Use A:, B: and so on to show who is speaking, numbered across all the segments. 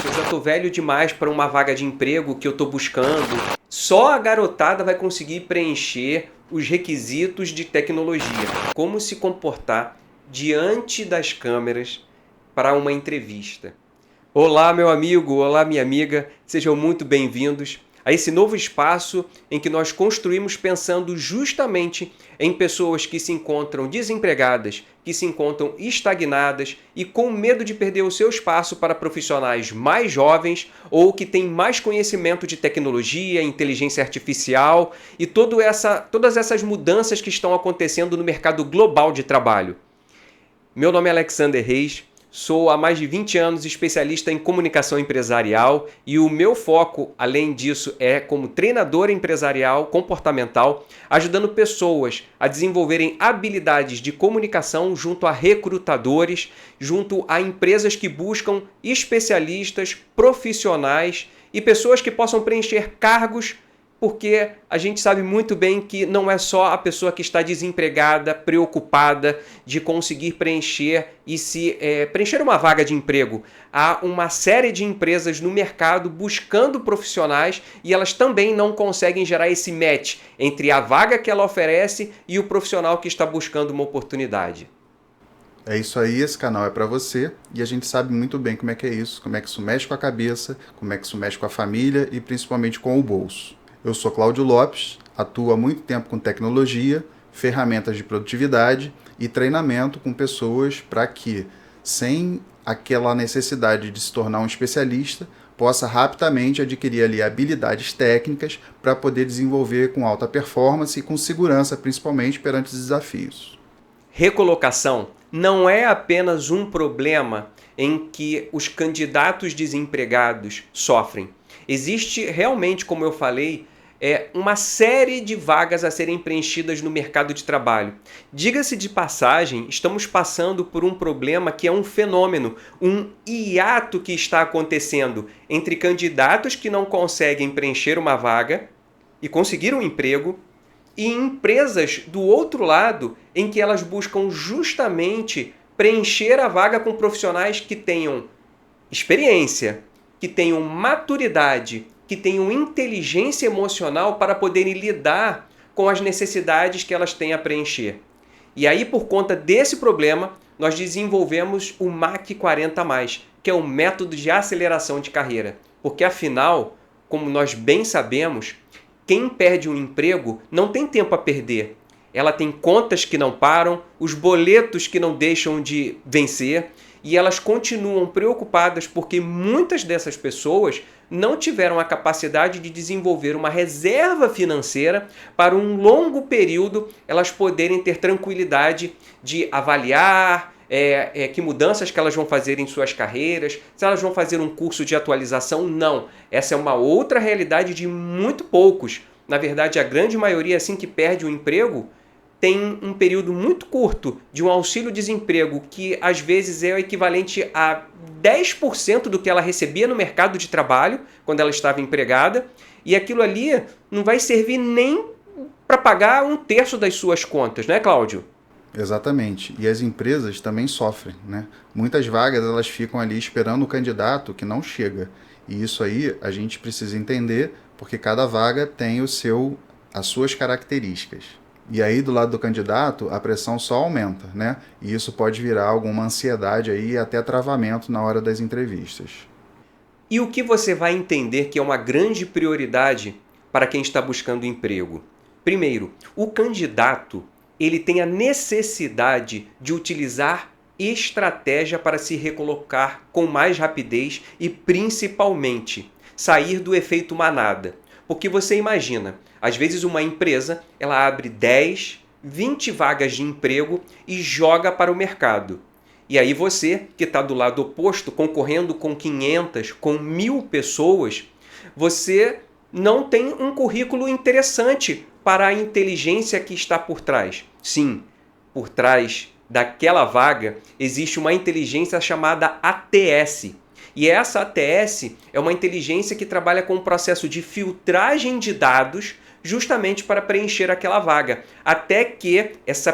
A: eu já tô velho demais para uma vaga de emprego que eu tô buscando. Só a garotada vai conseguir preencher os requisitos de tecnologia. Como se comportar diante das câmeras para uma entrevista. Olá, meu amigo, olá, minha amiga, sejam muito bem-vindos a esse novo espaço em que nós construímos pensando justamente em pessoas que se encontram desempregadas, que se encontram estagnadas e com medo de perder o seu espaço para profissionais mais jovens ou que têm mais conhecimento de tecnologia, inteligência artificial e todas essas mudanças que estão acontecendo no mercado global de trabalho. Meu nome é Alexander Reis. Sou há mais de 20 anos especialista em comunicação empresarial e o meu foco, além disso, é como treinador empresarial comportamental, ajudando pessoas a desenvolverem habilidades de comunicação junto a recrutadores, junto a empresas que buscam especialistas, profissionais e pessoas que possam preencher cargos, porque a gente sabe muito bem que não é só a pessoa que está desempregada, preocupada de conseguir preencher preencher uma vaga de emprego. Há uma série de empresas no mercado buscando profissionais e elas também não conseguem gerar esse match entre a vaga que ela oferece e o profissional que está buscando uma oportunidade.
B: É isso aí, esse canal é para você e a gente sabe muito bem como é que é isso, como é que isso mexe com a cabeça, como é que isso mexe com a família e principalmente com o bolso. Eu sou Cláudio Lopes, atuo há muito tempo com tecnologia, ferramentas de produtividade e treinamento com pessoas para que, sem aquela necessidade de se tornar um especialista, possa rapidamente adquirir ali habilidades técnicas para poder desenvolver com alta performance e com segurança, principalmente perante os desafios.
A: Recolocação não é apenas um problema em que os candidatos desempregados sofrem. Existe realmente, como eu falei, uma série de vagas a serem preenchidas no mercado de trabalho. Diga-se de passagem, estamos passando por um problema que é um fenômeno, um hiato que está acontecendo entre candidatos que não conseguem preencher uma vaga e conseguir um emprego e empresas do outro lado em que elas buscam justamente preencher a vaga com profissionais que tenham experiência, que tenham maturidade, que tenham inteligência emocional para poderem lidar com as necessidades que elas têm a preencher. E aí, por conta desse problema, nós desenvolvemos o MAC 40+, que é um método de aceleração de carreira. Porque afinal, como nós bem sabemos, quem perde um emprego não tem tempo a perder. Ela tem contas que não param, os boletos que não deixam de vencer, e elas continuam preocupadas porque muitas dessas pessoas não tiveram a capacidade de desenvolver uma reserva financeira para um longo período elas poderem ter tranquilidade de avaliar que mudanças que elas vão fazer em suas carreiras, se elas vão fazer um curso de atualização, não. Essa é uma outra realidade de muito poucos. Na verdade, a grande maioria, assim que perde o emprego, tem um período muito curto de um auxílio-desemprego que às vezes é o equivalente a 10% do que ela recebia no mercado de trabalho quando ela estava empregada, e aquilo ali não vai servir nem para pagar 1/3 das suas contas, né, Cláudio?
B: Exatamente. E as empresas também sofrem, né? Muitas vagas elas ficam ali esperando o candidato que não chega. E isso aí a gente precisa entender porque cada vaga tem as suas características. E aí, do lado do candidato, a pressão só aumenta, né? E isso pode virar alguma ansiedade aí e até travamento na hora das entrevistas.
A: E o que você vai entender que é uma grande prioridade para quem está buscando emprego? Primeiro, o candidato ele tem a necessidade de utilizar estratégia para se recolocar com mais rapidez e, principalmente, sair do efeito manada. Porque você imagina, às vezes uma empresa ela abre 10, 20 vagas de emprego e joga para o mercado. E aí você, que está do lado oposto, concorrendo com 500, com 1.000 pessoas, você não tem um currículo interessante para a inteligência que está por trás. Sim, por trás daquela vaga existe uma inteligência chamada ATS. E essa ATS é uma inteligência que trabalha com o processo de filtragem de dados justamente para preencher aquela vaga. Até que essa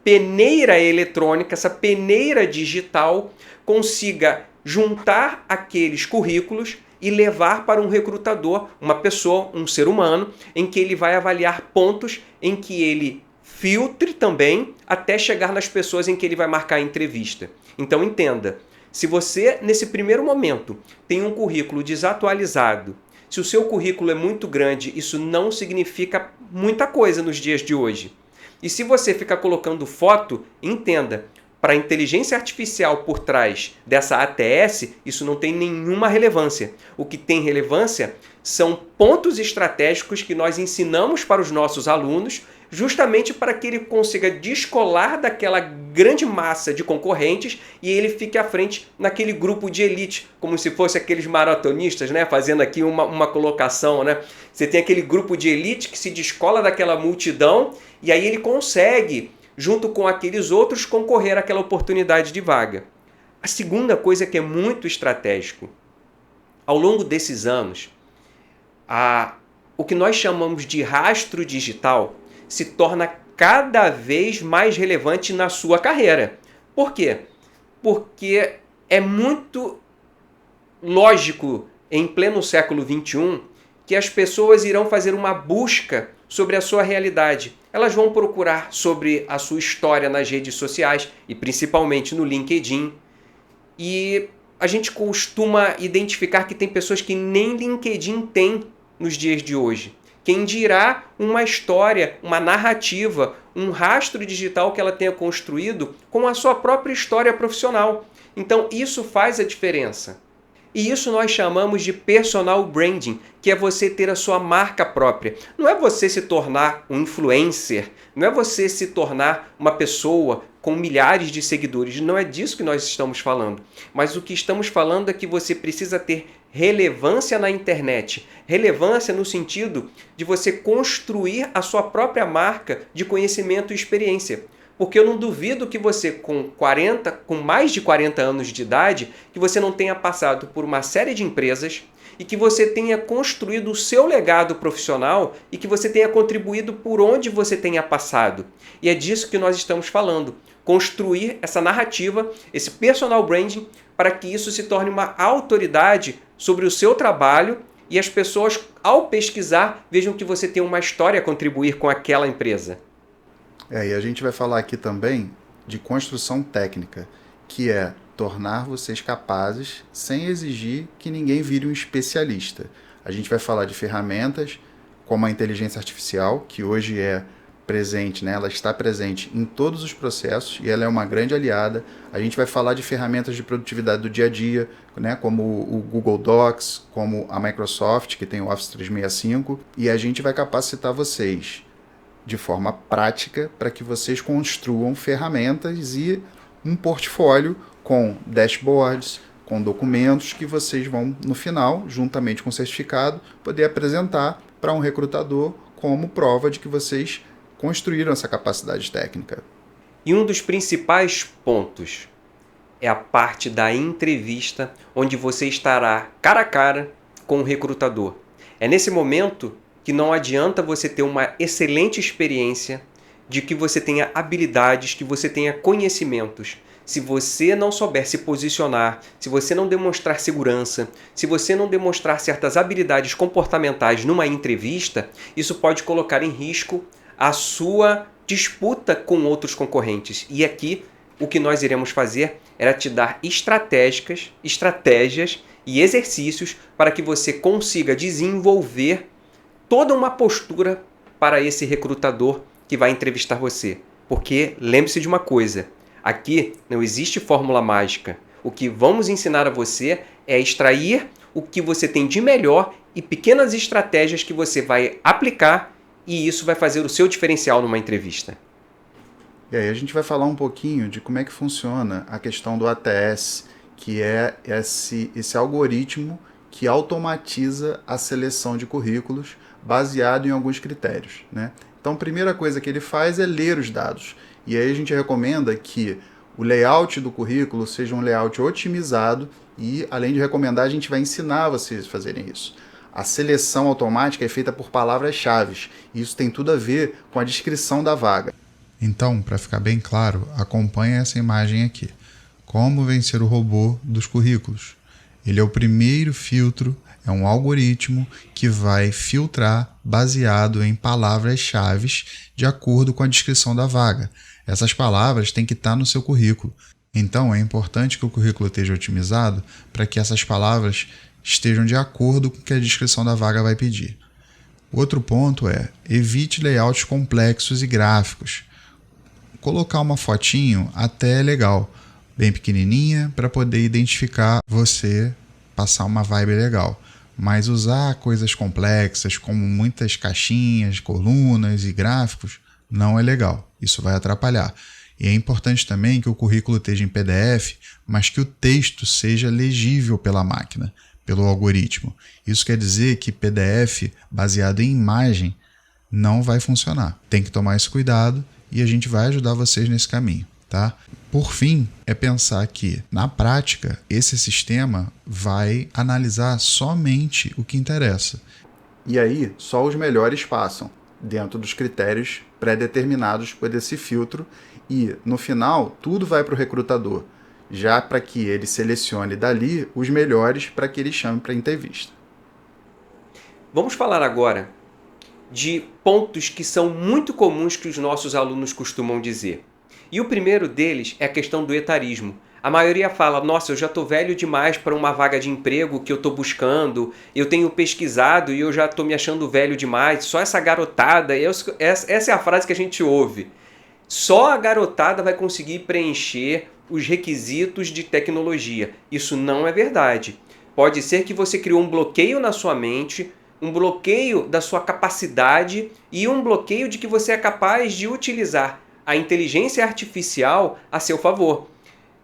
A: peneira eletrônica, essa peneira digital consiga juntar aqueles currículos e levar para um recrutador, uma pessoa, um ser humano, em que ele vai avaliar pontos em que ele filtre também até chegar nas pessoas em que ele vai marcar a entrevista. Então entenda, se você nesse primeiro momento tem um currículo desatualizado, se o seu currículo é muito grande, isso não significa muita coisa nos dias de hoje. E se você ficar colocando foto, entenda, para a inteligência artificial por trás dessa ATS, isso não tem nenhuma relevância. O que tem relevância são pontos estratégicos que nós ensinamos para os nossos alunos, justamente para que ele consiga descolar daquela grande massa de concorrentes e ele fique à frente naquele grupo de elite, como se fosse aqueles maratonistas, né? Fazendo aqui uma colocação, né? Você tem aquele grupo de elite que se descola daquela multidão e aí ele consegue, junto com aqueles outros, concorrer àquela oportunidade de vaga. A segunda coisa que é muito estratégico, ao longo desses anos, o que nós chamamos de rastro digital se torna cada vez mais relevante na sua carreira. Por quê? Porque é muito lógico, em pleno século XXI, que as pessoas irão fazer uma busca sobre a sua realidade. Elas vão procurar sobre a sua história nas redes sociais e principalmente no LinkedIn. E a gente costuma identificar que tem pessoas que nem LinkedIn tem nos dias de hoje. Quem dirá uma história, uma narrativa, um rastro digital que ela tenha construído com a sua própria história profissional. Então isso faz a diferença. E isso nós chamamos de personal branding, que é você ter a sua marca própria. Não é você se tornar um influencer, não é você se tornar uma pessoa com milhares de seguidores, não é disso que nós estamos falando. Mas o que estamos falando é que você precisa ter relevância na internet. Relevância no sentido de você construir a sua própria marca de conhecimento e experiência. Porque eu não duvido que você, com mais de 40 anos de idade, que você não tenha passado por uma série de empresas e que você tenha construído o seu legado profissional e que você tenha contribuído por onde você tenha passado. E é disso que nós estamos falando. Construir essa narrativa, esse personal branding, para que isso se torne uma autoridade sobre o seu trabalho e as pessoas, ao pesquisar, vejam que você tem uma história a contribuir com aquela empresa.
B: E a gente vai falar aqui também de construção técnica, que é tornar vocês capazes sem exigir que ninguém vire um especialista. A gente vai falar de ferramentas como a inteligência artificial, que hoje é presente, né? Ela está presente em todos os processos e ela é uma grande aliada. A gente vai falar de ferramentas de produtividade do dia a dia, né? Como o Google Docs, como a Microsoft, que tem o Office 365, e a gente vai capacitar vocês de forma prática para que vocês construam ferramentas e um portfólio com dashboards, com documentos que vocês vão, no final, juntamente com o certificado, poder apresentar para um recrutador como prova de que vocês construíram essa capacidade técnica.
A: E um dos principais pontos é a parte da entrevista, onde você estará cara a cara com o recrutador. É nesse momento que não adianta você ter uma excelente experiência, de que você tenha habilidades, que você tenha conhecimentos. Se você não souber se posicionar, se você não demonstrar segurança, se você não demonstrar certas habilidades comportamentais numa entrevista, isso pode colocar em risco a sua disputa com outros concorrentes. E aqui, o que nós iremos fazer era te dar estratégias e exercícios para que você consiga desenvolver toda uma postura para esse recrutador que vai entrevistar você. Porque lembre-se de uma coisa, aqui não existe fórmula mágica. O que vamos ensinar a você é extrair o que você tem de melhor e pequenas estratégias que você vai aplicar e isso vai fazer o seu diferencial numa entrevista.
B: E aí a gente vai falar um pouquinho de como é que funciona a questão do ATS, que é esse algoritmo que automatiza a seleção de currículos baseado em alguns critérios, né? Então, a primeira coisa que ele faz é ler os dados. E aí a gente recomenda que o layout do currículo seja um layout otimizado e, além de recomendar, a gente vai ensinar vocês a fazerem isso. A seleção automática é feita por palavras-chave. E isso tem tudo a ver com a descrição da vaga. Então, para ficar bem claro, acompanhe essa imagem aqui. Como vencer o robô dos currículos. Ele é o primeiro filtro, é um algoritmo que vai filtrar baseado em palavras-chave de acordo com a descrição da vaga. Essas palavras têm que estar no seu currículo. Então, é importante que o currículo esteja otimizado para que essas palavras estejam de acordo com o que a descrição da vaga vai pedir. Outro ponto é, evite layouts complexos e gráficos. Colocar uma fotinho até é legal, bem pequenininha, para poder identificar você, passar uma vibe legal. Mas usar coisas complexas, como muitas caixinhas, colunas e gráficos, não é legal. Isso vai atrapalhar. E é importante também que o currículo esteja em PDF, mas que o texto seja legível pela máquina, pelo algoritmo. Isso quer dizer que PDF baseado em imagem não vai funcionar. Tem que tomar esse cuidado e a gente vai ajudar vocês nesse caminho, tá? Por fim, é pensar que, na prática, esse sistema vai analisar somente o que interessa. E aí, só os melhores passam, dentro dos critérios pré-determinados por esse filtro, e, no final, tudo vai para o recrutador, já para que ele selecione dali os melhores para que ele chame para entrevista.
A: Vamos falar agora de pontos que são muito comuns que os nossos alunos costumam dizer. E o primeiro deles é a questão do etarismo. A maioria fala, nossa, eu já estou velho demais para uma vaga de emprego que eu estou buscando, eu tenho pesquisado e eu já estou me achando velho demais, só essa garotada, essa é a frase que a gente ouve. Só a garotada vai conseguir preencher os requisitos de tecnologia. Isso não é verdade. Pode ser que você criou um bloqueio na sua mente, um bloqueio da sua capacidade e um bloqueio de que você é capaz de utilizar a inteligência artificial a seu favor.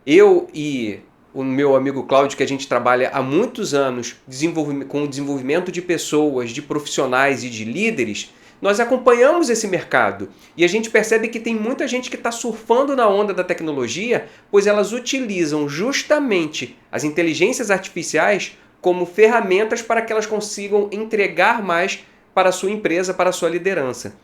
A: Eu e o meu amigo Cláudio, que a gente trabalha há muitos anos com o desenvolvimento de pessoas, de profissionais e de líderes, nós acompanhamos esse mercado e a gente percebe que tem muita gente que está surfando na onda da tecnologia, pois elas utilizam justamente as inteligências artificiais como ferramentas para que elas consigam entregar mais para a sua empresa, para a sua liderança.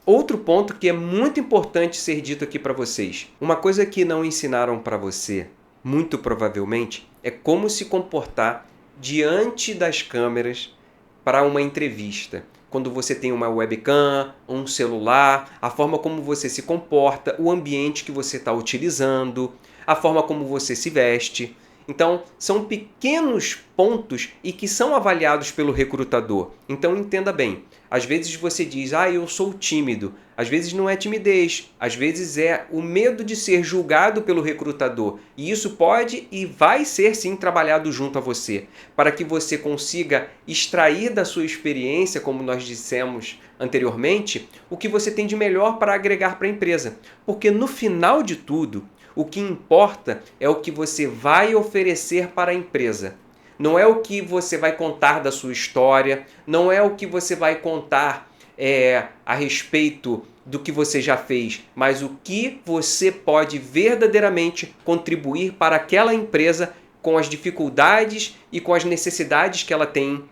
A: Outro ponto que é muito importante ser dito aqui para vocês, uma coisa que não ensinaram para você, muito provavelmente, é como se comportar diante das câmeras para uma entrevista. Quando você tem uma webcam, um celular, a forma como você se comporta, o ambiente que você está utilizando, a forma como você se veste. Então, são pequenos pontos e que são avaliados pelo recrutador. Então, entenda bem. Às vezes você diz, eu sou tímido. Às vezes não é timidez. Às vezes é o medo de ser julgado pelo recrutador. E isso pode e vai ser, sim, trabalhado junto a você. Para que você consiga extrair da sua experiência, como nós dissemos anteriormente, o que você tem de melhor para agregar para a empresa. Porque no final de tudo, o que importa é o que você vai oferecer para a empresa. Não é o que você vai contar da sua história, não é o que você vai contar a respeito do que você já fez, mas o que você pode verdadeiramente contribuir para aquela empresa com as dificuldades e com as necessidades que ela tem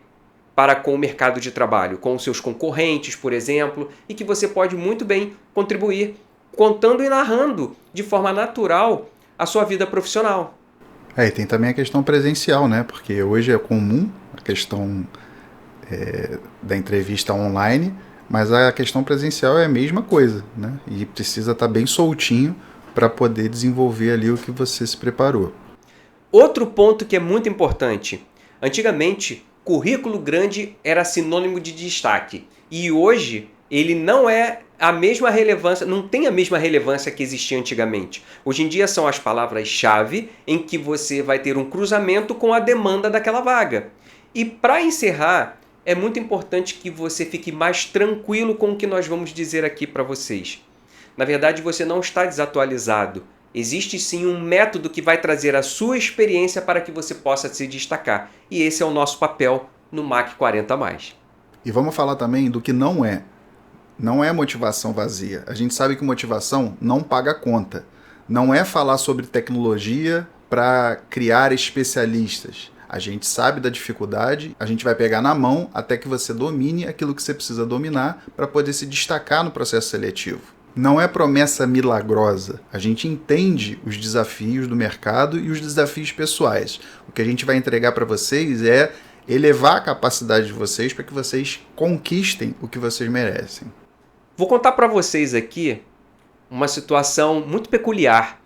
A: para com o mercado de trabalho, com os seus concorrentes, por exemplo, e que você pode muito bem contribuir contando e narrando de forma natural a sua vida profissional.
B: E tem também a questão presencial, né? Porque hoje é comum a questão da entrevista online, mas a questão presencial é a mesma coisa, né? E precisa estar bem soltinho para poder desenvolver ali o que você se preparou.
A: Outro ponto que é muito importante. Antigamente, currículo grande era sinônimo de destaque. E hoje ele não é a mesma relevância, não tem a mesma relevância que existia antigamente. Hoje em dia são as palavras-chave em que você vai ter um cruzamento com a demanda daquela vaga. E para encerrar, é muito importante que você fique mais tranquilo com o que nós vamos dizer aqui para vocês. Na verdade, você não está desatualizado. Existe sim um método que vai trazer a sua experiência para que você possa se destacar. E esse é o nosso papel no MAC 40+.
B: E vamos falar também do que não é. Não é motivação vazia. A gente sabe que motivação não paga conta. Não é falar sobre tecnologia para criar especialistas. A gente sabe da dificuldade, a gente vai pegar na mão até que você domine aquilo que você precisa dominar para poder se destacar no processo seletivo. Não é promessa milagrosa. A gente entende os desafios do mercado e os desafios pessoais. O que a gente vai entregar para vocês é elevar a capacidade de vocês para que vocês conquistem o que vocês merecem.
A: Vou contar para vocês aqui uma situação muito peculiar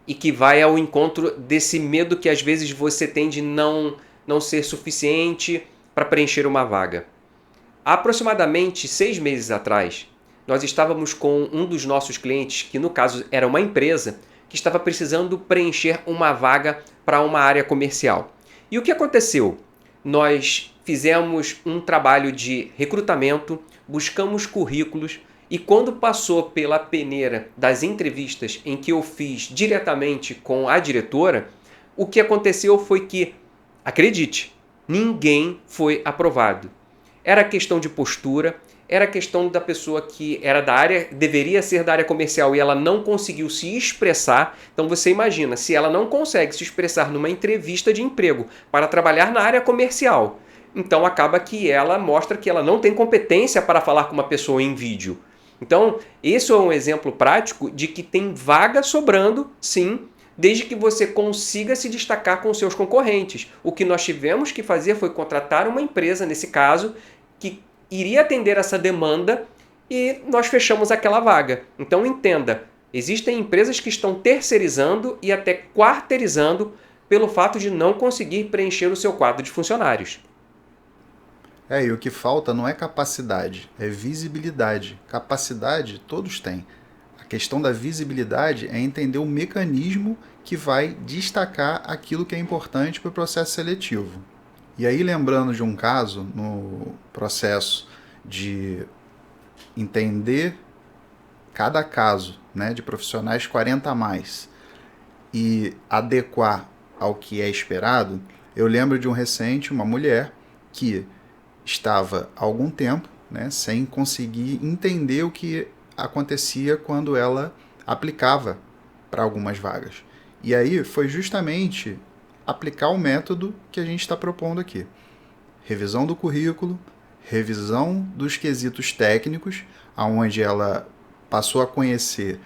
A: e que vai ao encontro desse medo que às vezes você tem de não ser suficiente para preencher uma vaga. Há aproximadamente 6 meses atrás, nós estávamos com um dos nossos clientes, que no caso era uma empresa, que estava precisando preencher uma vaga para uma área comercial. E o que aconteceu? Nós fizemos um trabalho de recrutamento, buscamos currículos e quando passou pela peneira das entrevistas em que eu fiz diretamente com a diretora, o que aconteceu foi que, acredite, ninguém foi aprovado. Era questão de postura, era questão da pessoa que era da área, deveria ser da área comercial e ela não conseguiu se expressar. Então você imagina, se ela não consegue se expressar numa entrevista de emprego para trabalhar na área comercial, então acaba que ela mostra que ela não tem competência para falar com uma pessoa em vídeo. Então, esse é um exemplo prático de que tem vaga sobrando, sim, desde que você consiga se destacar com seus concorrentes. O que nós tivemos que fazer foi contratar uma empresa, nesse caso, que iria atender essa demanda e nós fechamos aquela vaga. Então entenda, existem empresas que estão terceirizando e até quarteirizando pelo fato de não conseguir preencher o seu quadro de funcionários.
B: E o que falta não é capacidade, é visibilidade. Capacidade todos têm. A questão da visibilidade é entender o mecanismo que vai destacar aquilo que é importante para o processo seletivo. E aí, lembrando de um caso no processo de entender cada caso, né, de profissionais 40 a mais e adequar ao que é esperado, eu lembro de um recente, uma mulher que estava há algum tempo, né, sem conseguir entender o que acontecia quando ela aplicava para algumas vagas. E aí foi justamente aplicar o método que a gente está propondo aqui. Revisão do currículo, revisão dos quesitos técnicos, onde ela passou a conhecer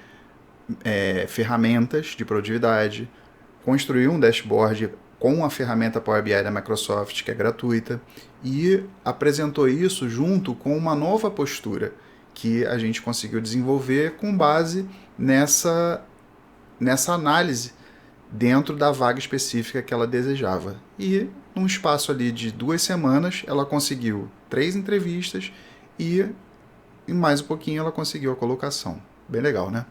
B: ferramentas de produtividade, construiu um dashboard com a ferramenta Power BI da Microsoft, que é gratuita, e apresentou isso junto com uma nova postura que a gente conseguiu desenvolver com base nessa análise dentro da vaga específica que ela desejava. E num espaço ali de 2 semanas, ela conseguiu 3 entrevistas e em mais um pouquinho ela conseguiu a colocação. Bem legal, né?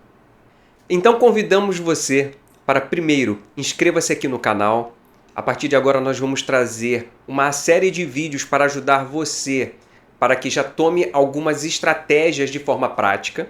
A: Então convidamos você para, primeiro, inscreva-se aqui no canal. A partir de agora nós vamos trazer uma série de vídeos para ajudar você, para que já tome algumas estratégias de forma prática.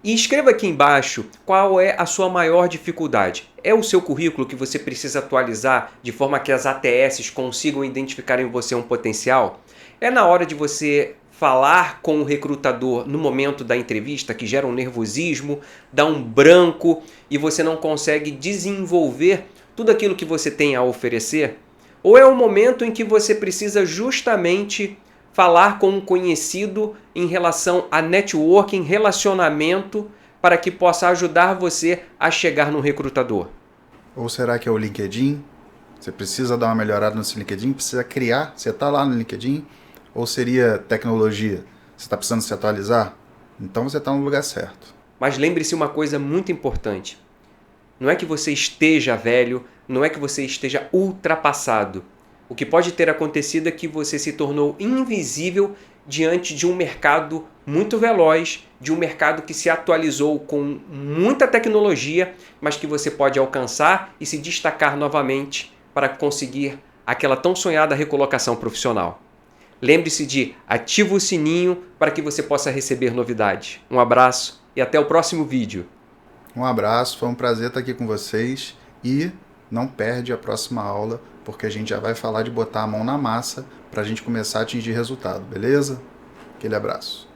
A: E escreva aqui embaixo qual é a sua maior dificuldade. É o seu currículo que você precisa atualizar de forma que as ATS consigam identificar em você um potencial? É na hora de você falar com o recrutador no momento da entrevista que gera um nervosismo, dá um branco e você não consegue desenvolver tudo aquilo que você tem a oferecer? Ou é o momento em que você precisa justamente falar com um conhecido em relação a networking, relacionamento, para que possa ajudar você a chegar no recrutador?
B: Ou será que é o LinkedIn? Você precisa dar uma melhorada no seu LinkedIn? Precisa criar? Você está lá no LinkedIn? Ou seria tecnologia? Você está precisando se atualizar? Então você está no lugar certo.
A: Mas lembre-se uma coisa muito importante. Não é que você esteja velho, não é que você esteja ultrapassado. O que pode ter acontecido é que você se tornou invisível diante de um mercado muito veloz, de um mercado que se atualizou com muita tecnologia, mas que você pode alcançar e se destacar novamente para conseguir aquela tão sonhada recolocação profissional. Lembre-se de ativar o sininho para que você possa receber novidades. Um abraço e até o próximo vídeo.
B: Um abraço, foi um prazer estar aqui com vocês e não perde a próxima aula, porque a gente já vai falar de botar a mão na massa para a gente começar a atingir resultado, beleza? Aquele abraço.